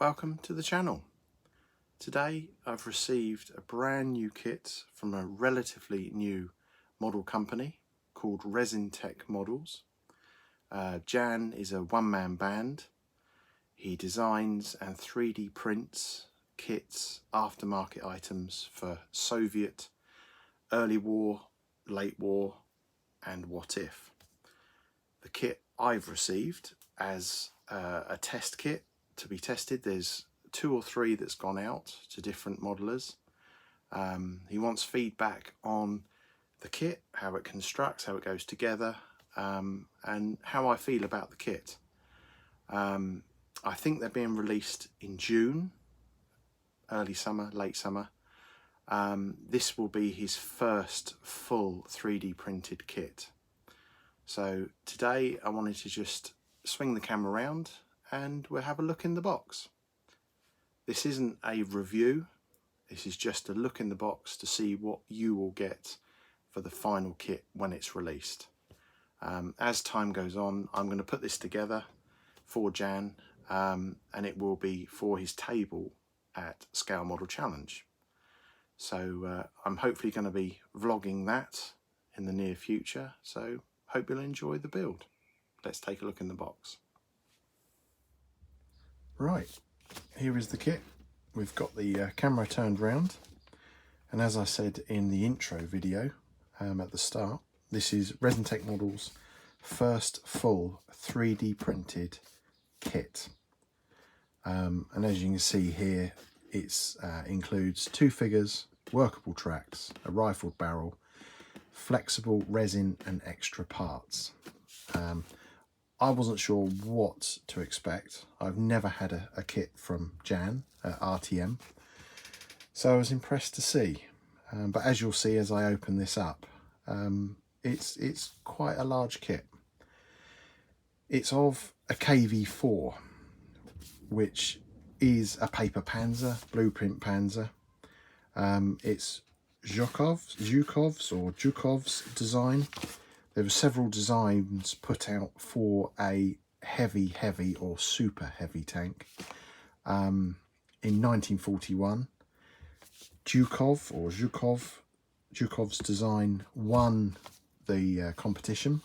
Welcome to the channel. Today I've received a brand new kit from a relatively new model company called Resin Tech Models. Jan is a one-man band. He designs and 3D prints kits, aftermarket items for Soviet, early war, late war and what if. The kit I've received as a test kit to be tested. There's 2 or 3 that's gone out to different modelers. He wants feedback on the kit, how it constructs, how it goes together, and how I feel about the kit. I think they're being released in June, early summer, late summer. This will be his first full 3D printed kit. So today I wanted to just swing the camera around and we'll have a look in the box. This isn't a review, this is just a look in the box to see what you will get for the final kit when it's released. As time goes on, I'm going to put this together for Jan and it will be for his table at Scale Model Challenge. So I'm hopefully going to be vlogging that in the near future, so hope you'll enjoy the build. Let's take a look in the box. Right, here is the kit. We've got the camera turned round, and as I said in the intro video at the start, this is Resin Tech Models' first full 3D printed kit. And as you can see here, it includes 2 figures, workable tracks, a rifled barrel, flexible resin and extra parts. I wasn't sure what to expect. I've never had a kit from Jan at RTM, so I was impressed to see. But as you'll see as I open this up, it's quite a large kit. It's of a KV4, which is a paper panzer, blueprint panzer. It's Zhukov's design. There were several designs put out for a heavy or super heavy tank. In 1941, Zhukov's design won the competition,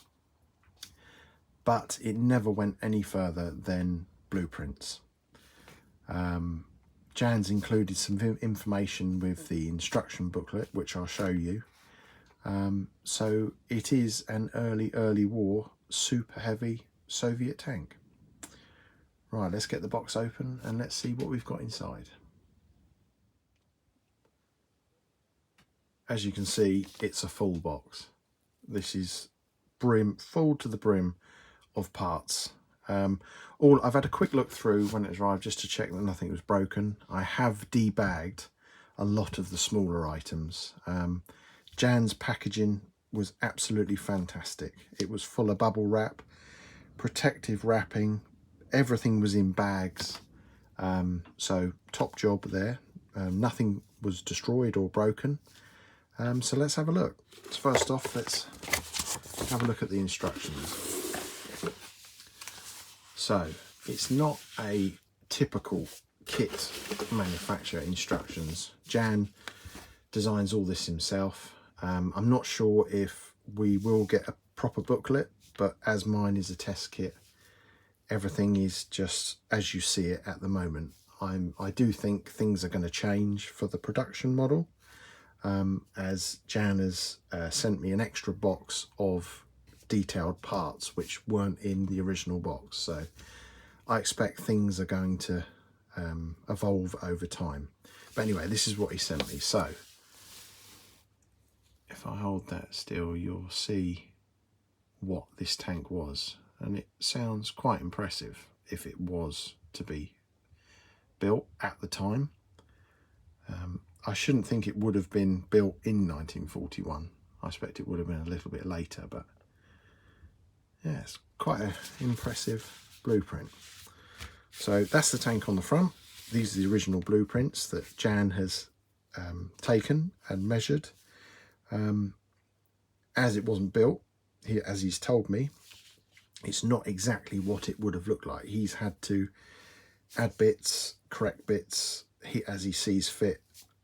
but it never went any further than blueprints. Jan's included some information with the instruction booklet, which I'll show you. So it is an early war super heavy Soviet tank. Right, let's get the box open and let's see what we've got inside. As you can see, it's a full box. This is full to the brim of parts. I've had a quick look through when it arrived just to check that nothing was broken. I have debagged a lot of the smaller items. Jan's packaging was absolutely fantastic. It was full of bubble wrap, protective wrapping, everything was in bags. So top job there. Nothing was destroyed or broken. So let's have a look. First off, let's have a look at the instructions. So it's not a typical kit manufacturer instructions. Jan designs all this himself. I'm not sure if we will get a proper booklet, but as mine is a test kit, everything is just as you see it at the moment. I do think things are going to change for the production model, as Jan has sent me an extra box of detailed parts which weren't in the original box. So I expect things are going to evolve over time. But anyway, this is what he sent me. So if I hold that still, you'll see what this tank was, and it sounds quite impressive if it was to be built at the time. I shouldn't think it would have been built in 1941. I expect it would have been a little bit later, but yeah, it's quite an impressive blueprint. So that's the tank on the front. These are the original blueprints that Jan has taken and measured. As it wasn't built, as he's told me, it's not exactly what it would have looked like. He's had to add bits, correct bits as he sees fit,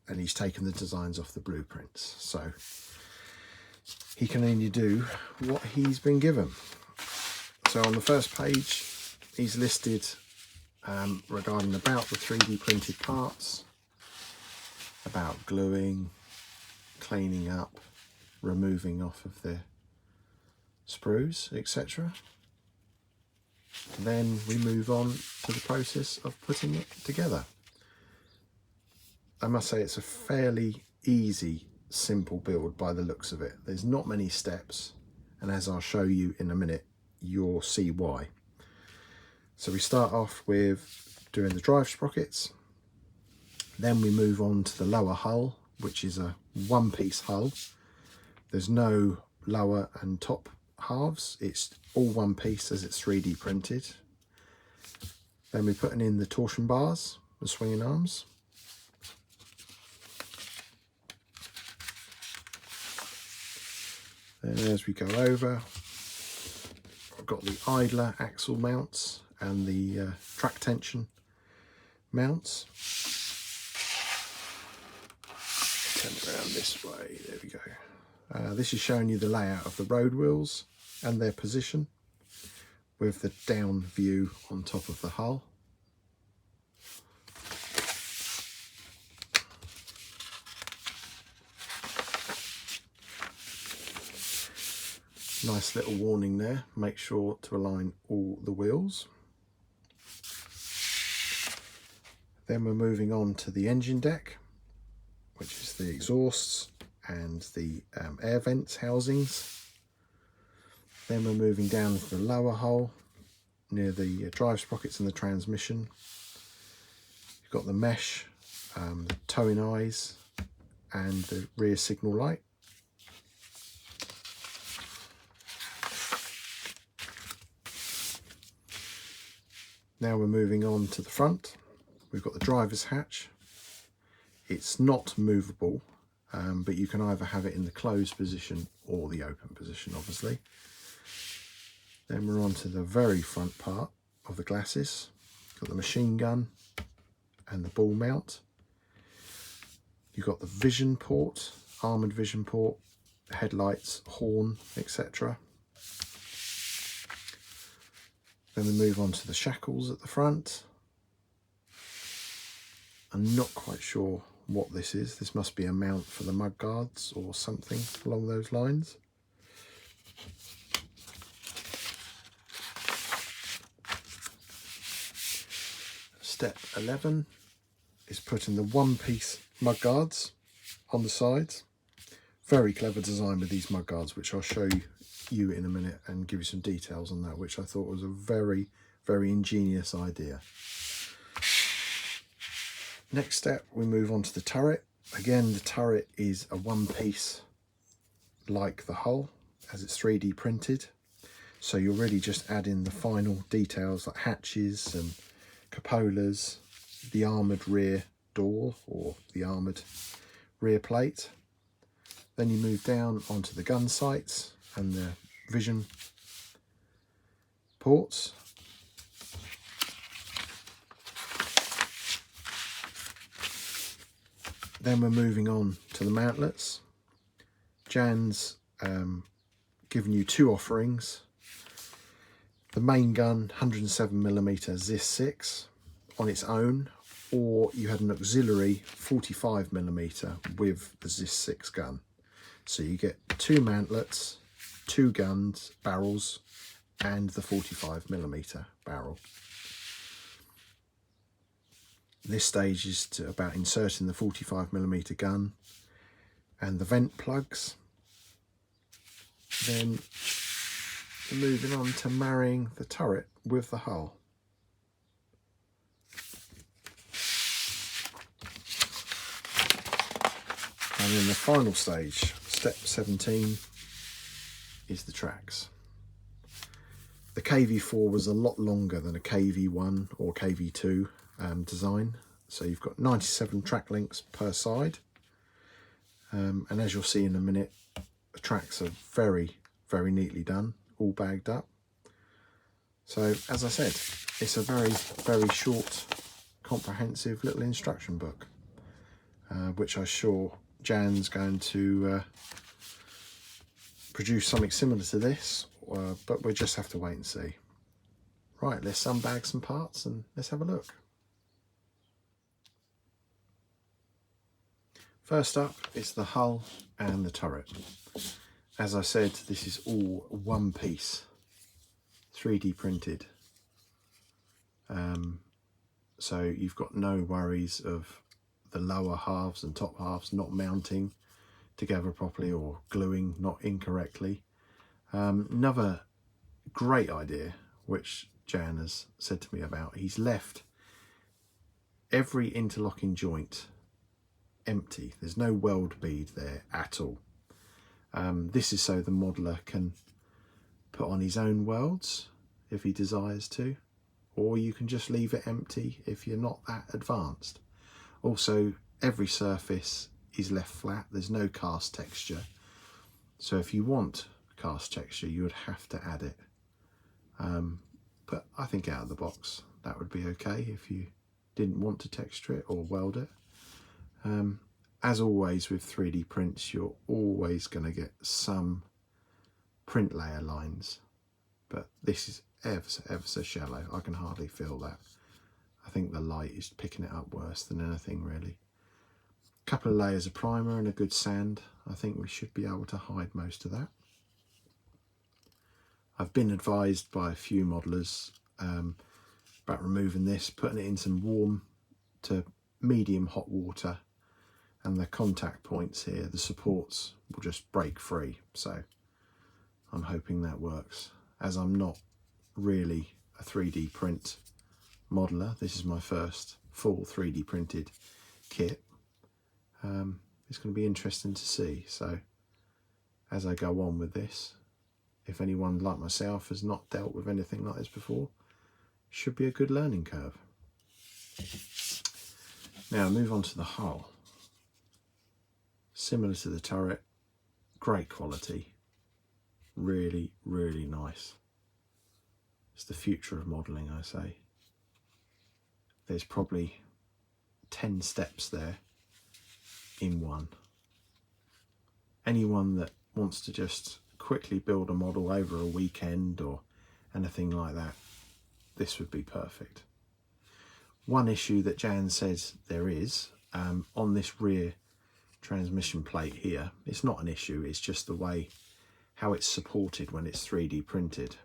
and he's taken the designs off the blueprints. So he can only do what he's been given. So on the first page, he's listed regarding about the 3D printed parts, about gluing, cleaning up, removing off of the sprues, etc. Then we move on to the process of putting it together. I must say it's a fairly easy, simple build by the looks of it. There's not many steps, and as I'll show you in a minute, you'll see why. So we start off with doing the drive sprockets. Then we move on to the lower hull, which is a one-piece hull. There's no lower and top halves. It's all one piece as it's 3D printed. Then we're putting in the torsion bars, the swinging arms. Then as we go over, I've got the idler axle mounts and the track tension mounts. Turn it around this way, there we go. This is showing you the layout of the road wheels and their position with the down view on top of the hull. Nice little warning there, make sure to align all the wheels. Then we're moving on to the engine deck, which is the exhausts and the air vents housings. Then we're moving down to the lower hull near the drive sprockets and the transmission. You've got the mesh, the towing eyes and the rear signal light. Now we're moving on to the front. We've got the driver's hatch. It's not movable, but you can either have it in the closed position or the open position, obviously. Then we're on to the very front part of the glasses. Got the machine gun and the ball mount. You've got the vision port, armoured vision port, headlights, horn, etc. Then we move on to the shackles at the front. I'm not quite sure what this is. This must be a mount for the mud guards or something along those lines. Step 11 is putting the one-piece mud guards on the sides. Very clever design with these mud guards, which I'll show you in a minute and give you some details on that, which I thought was a very, very ingenious idea. Next step, we move on to the turret. Again, the turret is a one piece like the hull, as it's 3D printed. So you'll really just add in the final details like hatches and cupolas, the armoured rear door or the armoured rear plate. Then you move down onto the gun sights and the vision ports. Then we're moving on to the mountlets. Jan's given you two offerings. The main gun, 107mm ZIS-6 on its own, or you had an auxiliary 45mm with the ZIS-6 gun. So you get two mountlets, two guns, barrels, and the 45mm barrel. This stage is about inserting the 45mm gun and the vent plugs. Then moving on to marrying the turret with the hull. And then the final stage, step 17, is the tracks. The KV4 was a lot longer than a KV1 or KV2 design. So you've got 97 track links per side. And as you'll see in a minute, the tracks are very, very neatly done, all bagged up. So as I said, it's a very, very short, comprehensive little instruction book, which I'm sure Jan's going to produce something similar to this, but we'll just have to wait and see. Right, let's unbag some parts and let's have a look. First up is the hull and the turret. As I said, this is all one piece, 3D printed. So you've got no worries of the lower halves and top halves not mounting together properly or gluing not incorrectly. Another great idea which Jan has said to me about, he's left every interlocking joint empty. There's no weld bead there at all. This is so the modeler can put on his own welds if he desires to, or you can just leave it empty if you're not that advanced. Also, every surface is left flat. There's no cast texture, so if you want cast texture you would have to add it, but I think out of the box that would be okay if you didn't want to texture it or weld it. As always with 3D prints, you're always going to get some print layer lines, but this is ever so shallow. I can hardly feel that. I think the light is picking it up worse than anything really. A couple of layers of primer and a good sand. I think we should be able to hide most of that. I've been advised by a few modelers about removing this, putting it in some warm to medium hot water, and the contact points here, the supports, will just break free. So I'm hoping that works. As I'm not really a 3D print modeler, this is my first full 3D printed kit. It's going to be interesting to see. So as I go on with this, if anyone like myself has not dealt with anything like this before, should be a good learning curve. Now move on to the hull. Similar to the turret, great quality, really nice. It's the future of modelling, I say. There's probably 10 steps there in one. Anyone that wants to just quickly build a model over a weekend or anything like that, this would be perfect. One issue that Jan says there is, on this rear transmission plate here, it's not an issue, it's just the way how it's supported when it's 3D printed.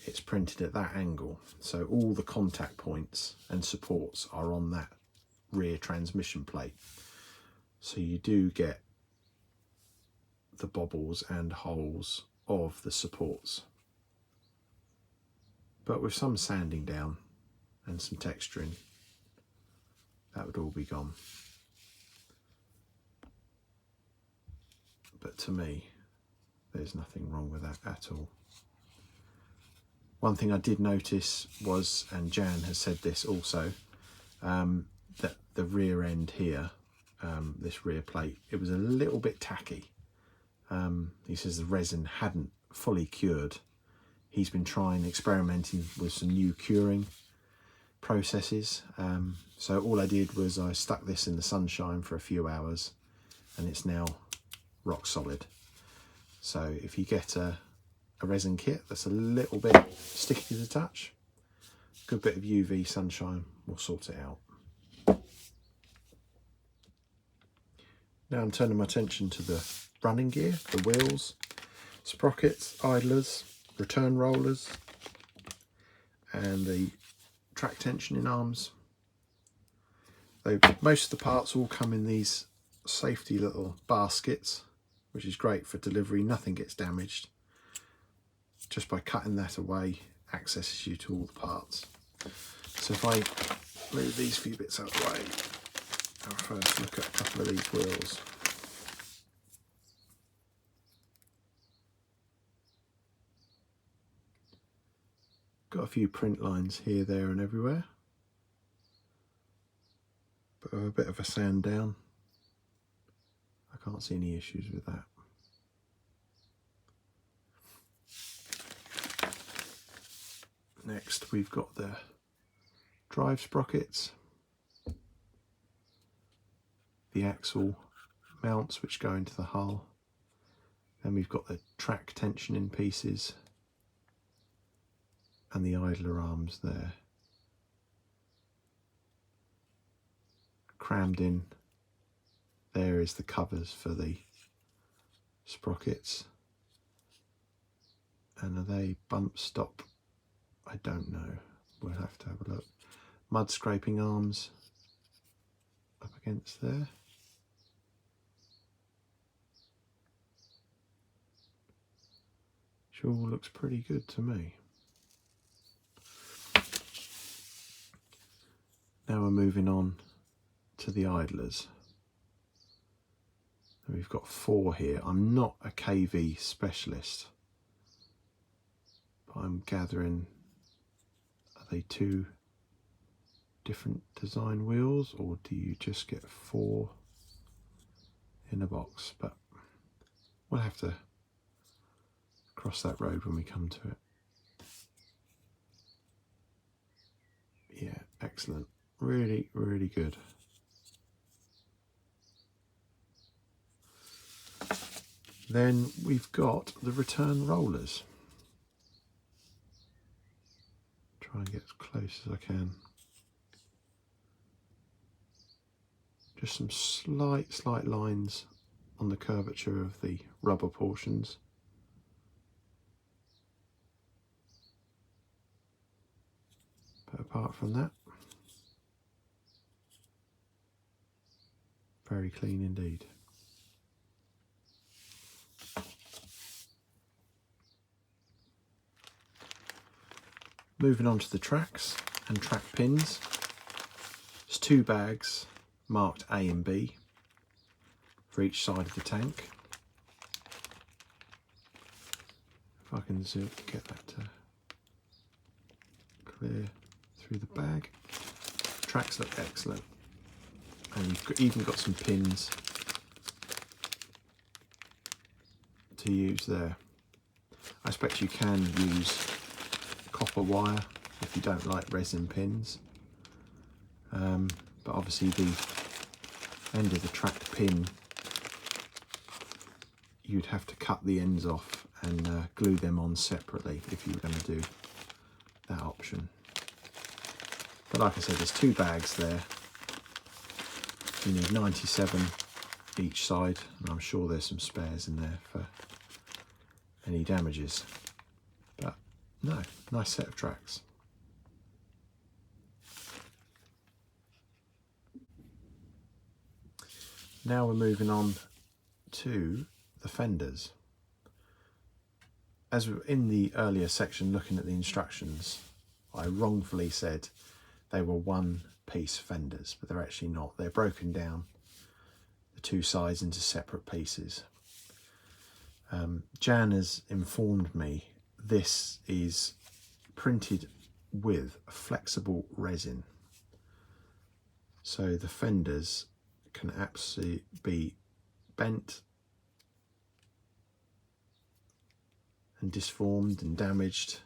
It's printed at that angle, so all the contact points and supports are on that rear transmission plate. So you do get the bobbles and holes of the supports. But with some sanding down and some texturing, that would all be gone. But to me, there's nothing wrong with that at all. One thing I did notice was, and Jan has said this also, that the rear end here, this rear plate, it was a little bit tacky. He says the resin hadn't fully cured. He's been experimenting with some new curing processes. So all I did was I stuck this in the sunshine for a few hours and it's now rock solid. So if you get a resin kit that's a little bit sticky to the touch, a good bit of UV sunshine will sort it out. Now I'm turning my attention to the running gear, the wheels, sprockets, idlers, return rollers, and the track tensioning arms. Most of the parts all come in these safety little baskets, which is great for delivery. Nothing gets damaged. Just by cutting that away, accesses you to all the parts. So if I move these few bits out of the way, I'll first look at a couple of these wheels. Got a few print lines here, there and everywhere, but a bit of a sand down. I can't see any issues with that. Next we've got the drive sprockets, the axle mounts which go into the hull, then we've got the track tensioning pieces and the idler arms there. Crammed in there is the covers for the sprockets. And are they bump stop? I don't know. We'll have to have a look. Mud scraping arms up against there. Sure looks pretty good to me. Now we're moving on to the idlers. We've got 4 here. I'm not a KV specialist, but I'm gathering, are they 2 different design wheels, or do you just get 4 in a box? But we'll have to cross that road when we come to it. Yeah, excellent. Really, really good. Then we've got the return rollers. Try and get as close as I can. Just some slight lines on the curvature of the rubber portions. But apart from that, very clean indeed. Moving on to the tracks and track pins. There's 2 bags marked A and B for each side of the tank. If I can get that to clear through the bag. Tracks look excellent, and you've even got some pins to use there. I expect you can use copper wire if you don't like resin pins, but obviously the end of the track pin, you'd have to cut the ends off and glue them on separately if you were going to do that option. But like I said, there's 2 bags there. You need 97 each side, and I'm sure there's some spares in there for any damages. But no, nice set of tracks. Now we're moving on to the fenders. As we were in the earlier section looking at the instructions, I wrongfully said they were 1-piece fenders, but they're actually not. They're broken down, the 2 sides, into separate pieces. Jan has informed me this is printed with flexible resin, so the fenders can absolutely be bent and disformed and damaged.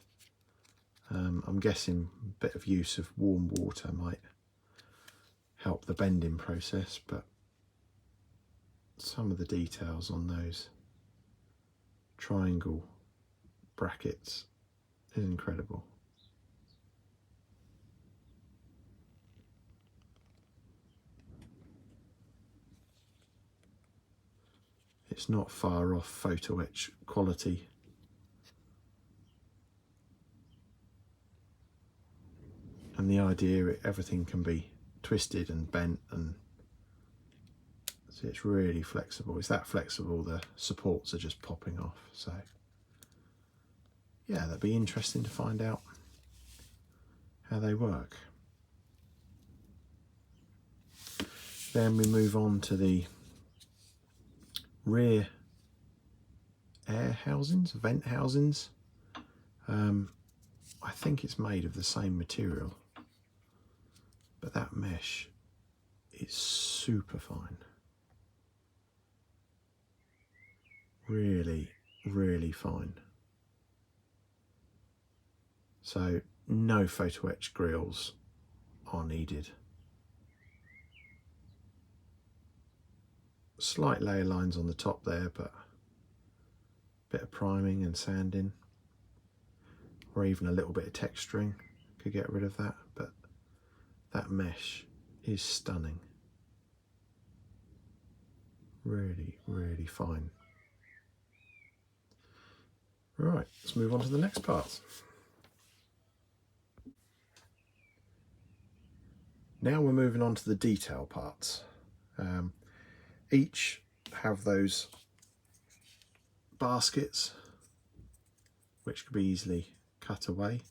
I'm guessing a bit of use of warm water might help the bending process, but some of the details on those triangle brackets is incredible. It's not far off photo etch quality. And the idea, everything can be twisted and bent, and so it's really flexible. It's that flexible the supports are just popping off. So yeah, that'd be interesting to find out how they work. Then we move on to the rear air housings, vent housings. I think it's made of the same material, but that mesh is super fine. Really, really fine. So no photo etch grills are needed. Slight layer lines on the top there, but a bit of priming and sanding, or even a little bit of texturing could get rid of that, but that mesh is stunning. Really, really fine. Right, let's move on to the next part. Now we're moving on to the detail parts. Each have those baskets which could be easily cut away,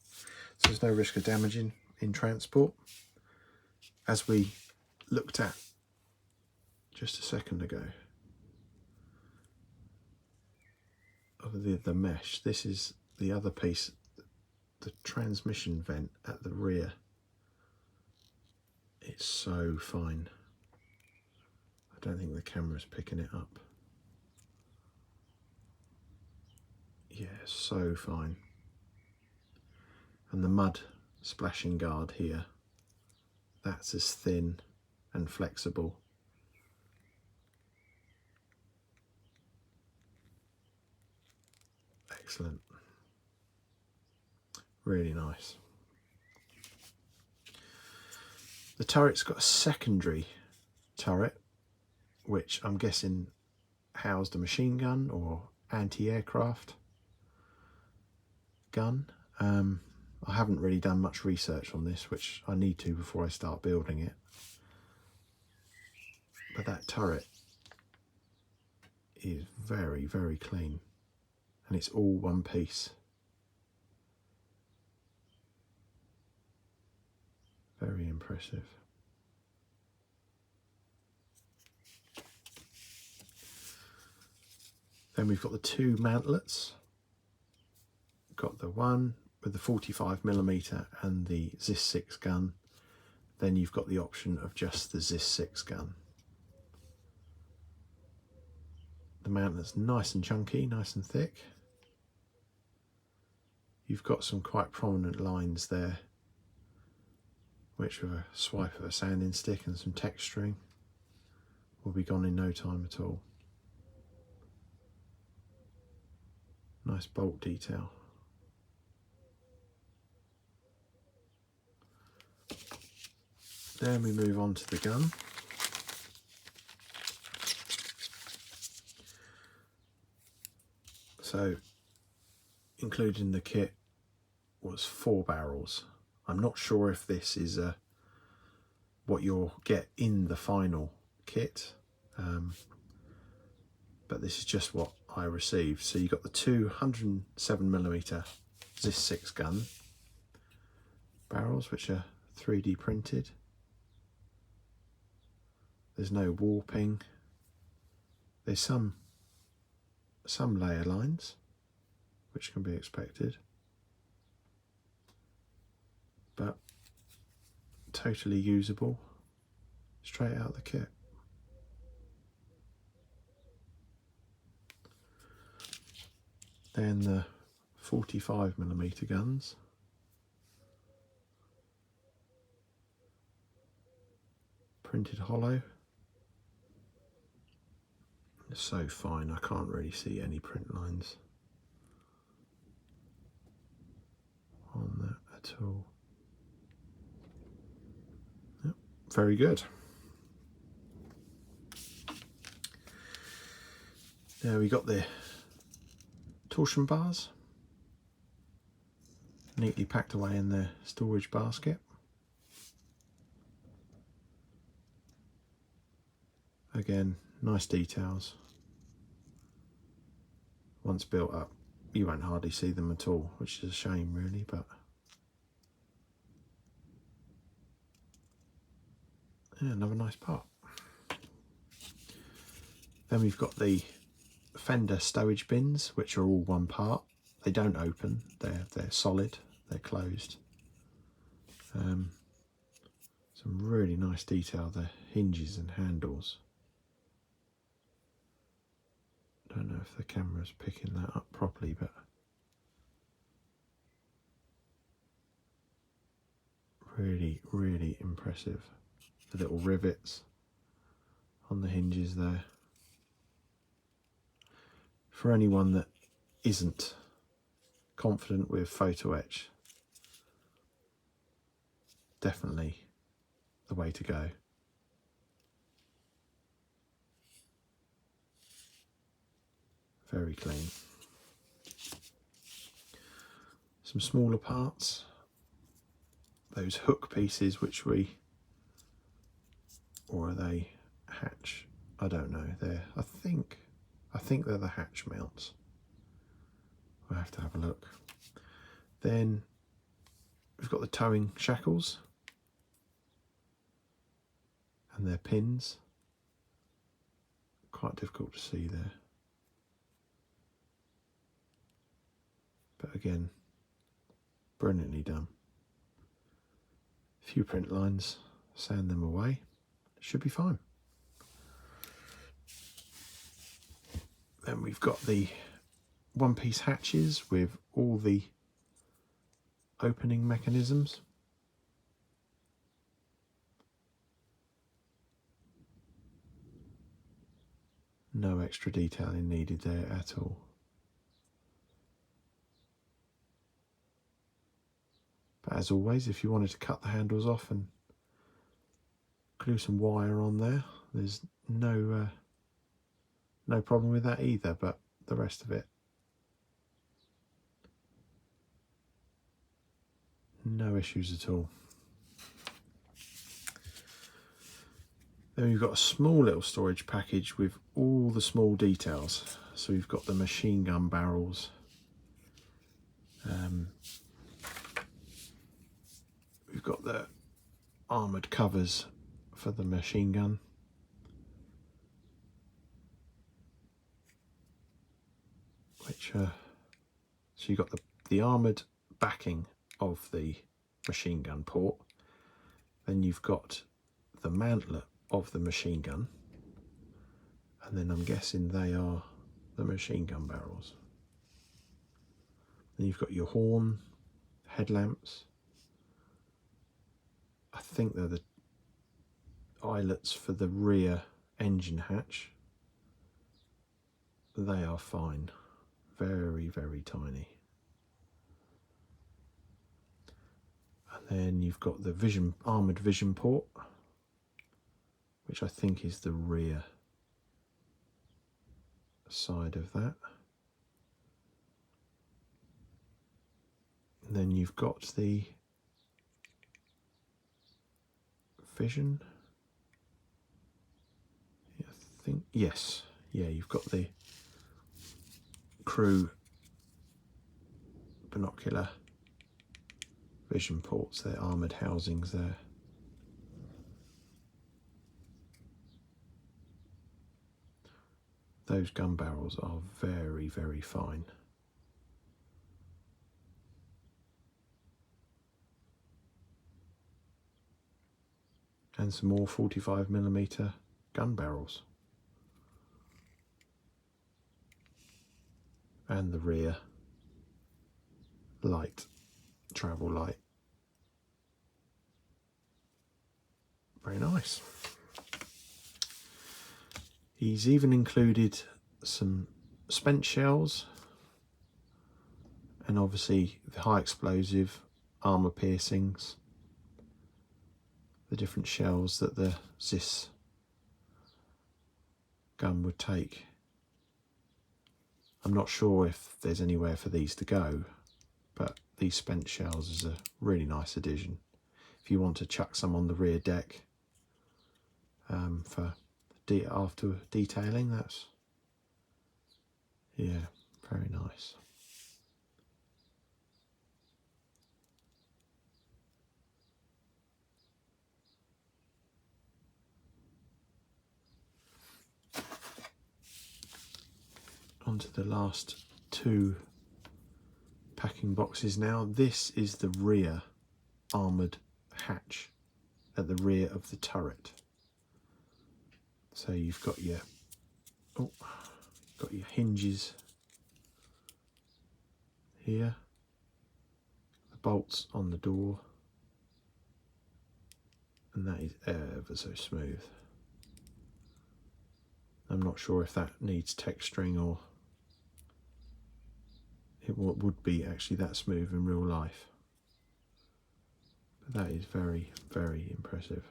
so there's no risk of damaging in transport. As we looked at just a second ago, of the mesh, this is the other piece, the transmission vent at the rear. It's so fine. I don't think the camera's picking it up. Yeah, so fine. And the mud splashing guard here, that's as thin and flexible. Excellent. Really nice. The turret's got a secondary turret, which I'm guessing housed a machine gun or anti-aircraft gun. I haven't really done much research on this, which I need to before I start building it. But that turret is very, very clean, and it's all one piece. Very impressive. Then we've got the two mantlets. Got the one with the 45mm and the ZIS 6 gun. Then you've got the option of just the ZIS 6 gun. The mantlet's nice and chunky, nice and thick. You've got some quite prominent lines there, which with a swipe of a sanding stick and some texturing will be gone in no time at all. Nice bolt detail. Then we move on to the gun. So included in the kit was 4 barrels. I'm not sure if this is what you'll get in the final kit, but this is just what I received. So you got the two 107mm ZIS 6 gun barrels, which are 3D printed. There's no warping. There's some layer lines, which can be expected, but totally usable straight out of the kit. Then the 45mm guns. Printed hollow. It's so fine, I can't really see any print lines on that at all. Yep, very good. Now we got the torsion bars, neatly packed away in the storage basket. Again, nice details. Once built up, you won't hardly see them at all, which is a shame really, but yeah, another nice part. Then we've got the Fender stowage bins, which are all one part. They don't open, they're solid, they're closed. Some really nice detail, the hinges and handles. Don't know if the camera's picking that up properly, but Really, really impressive. The little rivets on the hinges there. For anyone that isn't confident with photo etch, definitely the way to go. Very clean. Some smaller parts, those hook pieces which or are they hatch? I don't know. I think they're the hatch mounts. We'll have to have a look. Then we've got the towing shackles and their pins. Quite difficult to see there. But again, brilliantly done. A few print lines, sand them away, should be fine. Then we've got the one-piece hatches with all the opening mechanisms. No extra detailing needed there at all. But as always, if you wanted to cut the handles off and glue some wire on there, there's no problem with that either, but the rest of it, no issues at all. Then we've got a small little storage package with all the small details. So we've got the machine gun barrels, we've got the armoured covers for the machine gun, which so you've got the armoured backing of the machine gun port, then you've got the mantlet of the machine gun, and then I'm guessing they are the machine gun barrels. Then you've got your horn, headlamps. I think they're the eyelets for the rear engine hatch. They are fine, very, very tiny. And then you've got the armoured vision port, which I think is the rear side of that. And then you've got the vision. I think, yes, yeah, you've got the crew binocular vision ports, they're armoured housings there. Those gun barrels are very, very fine. And some more 45mm gun barrels. And the rear light, travel light. Very nice. He's even included some spent shells and obviously the high explosive armour piercings, the different shells that the ZIS gun would take. I'm not sure if there's anywhere for these to go, but these spent shells is a really nice addition. If you want to chuck some on the rear deck for after detailing, that's, yeah, very nice. Onto the last two packing boxes now. This is the rear armoured hatch at the rear of the turret. So you've got your hinges here, the bolts on the door, and that is ever so smooth. I'm not sure if that needs texturing or it would be actually that smooth in real life. But that is very, very impressive.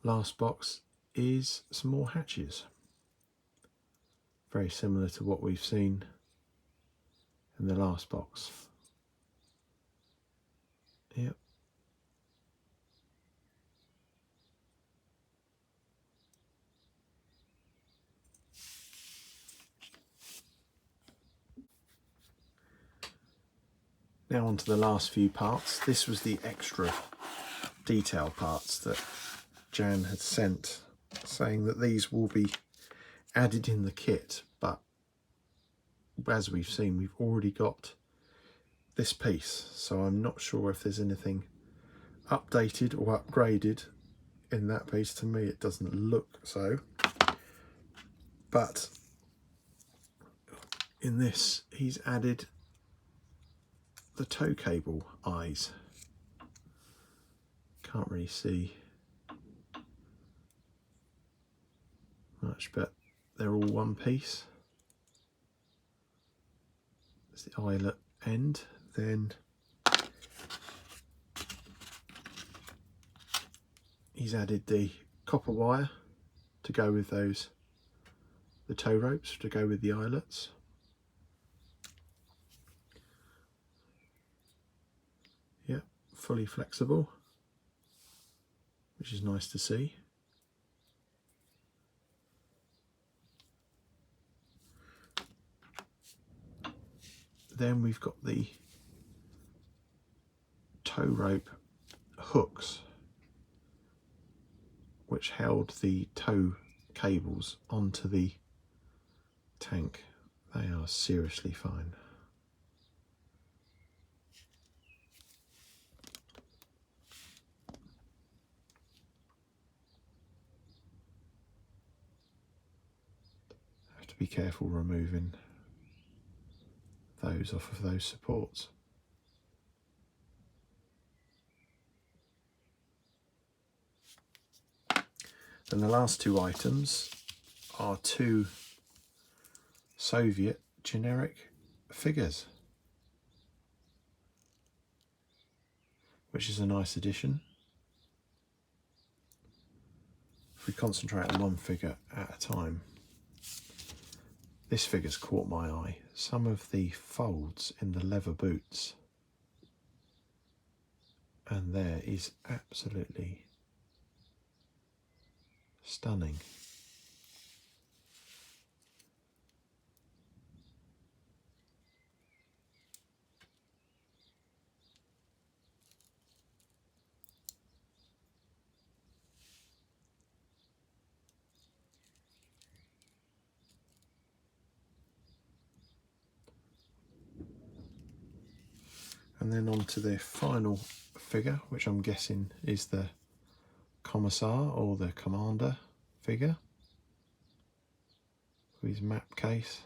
Last box is some more hatches. Very similar to what we've seen in the last box. Yep. Now on to the last few parts. This was the extra detail parts that Jan had sent, saying that these will be added in the kit, but as we've seen, we've already got this piece, so I'm not sure if there's anything updated or upgraded in that piece. To me it doesn't look so, but in this he's added the tow cable eyes. Can't really see much, but they're all one piece. There's the eyelet end, then he's added the copper wire to go with those, the tow ropes to go with the eyelets. Yep, fully flexible, which is nice to see. Then we've got the tow rope hooks which held the tow cables onto the tank. They are seriously fine. Have to be careful removing those off of those supports. And the last two items are two Soviet generic figures, which is a nice addition. If we concentrate on one figure at a time, this figure's caught my eye. Some of the folds in the leather boots, and there is absolutely stunning. And then on to the final figure, which I'm guessing is the commissar or the commander figure, with his map case.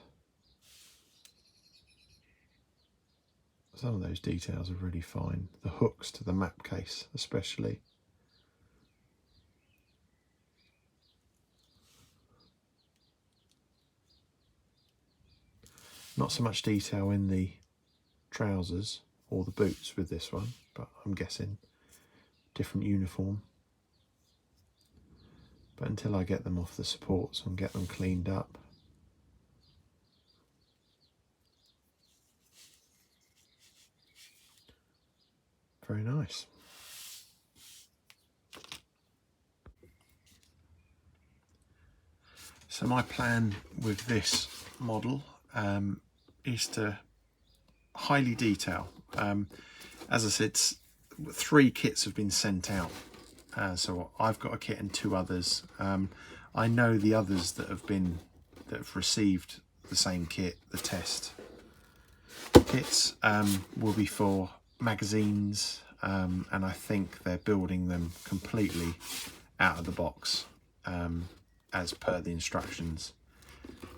Some of those details are really fine. The hooks to the map case especially. Not so much detail in the trousers or the boots with this one, but I'm guessing different uniform. But until I get them off the supports and get them cleaned up, very nice. So my plan with this model is to highly detail. As I said, 3 kits have been sent out. So I've got a kit and 2 others. I know the others that have received the same kit, the test kits, will be for magazines, and I think they're building them completely out of the box, as per the instructions.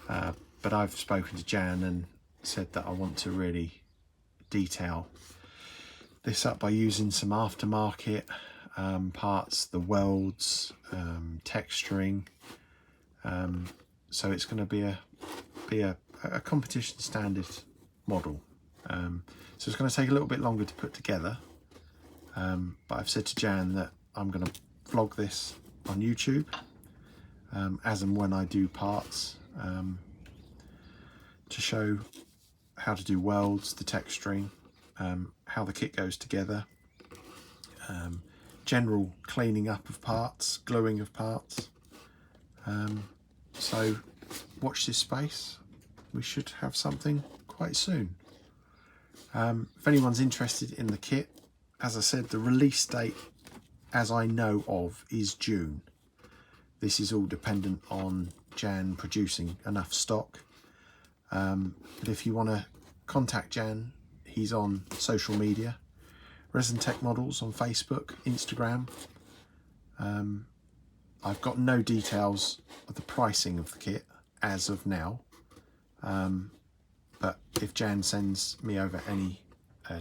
but I've spoken to Jan and said that I want to really detail this up by using some aftermarket parts, the welds, texturing. So it's going to be a competition standard model. So it's going to take a little bit longer to put together. But I've said to Jan that I'm going to vlog this on YouTube as and when I do parts, to show how to do welds, the texturing, how the kit goes together, general cleaning up of parts, gluing of parts. So watch this space. We should have something quite soon. If anyone's interested in the kit, as I said, the release date, as I know of, is June. This is all dependent on Jan producing enough stock. But if you want to contact Jan, he's on social media, Resin Tech Models on Facebook, Instagram. I've got no details of the pricing of the kit as of now, but if Jan sends me over any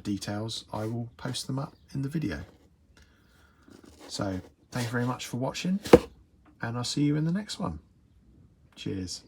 details, I will post them up in the video. So thank you very much for watching, and I'll see you in the next one. Cheers.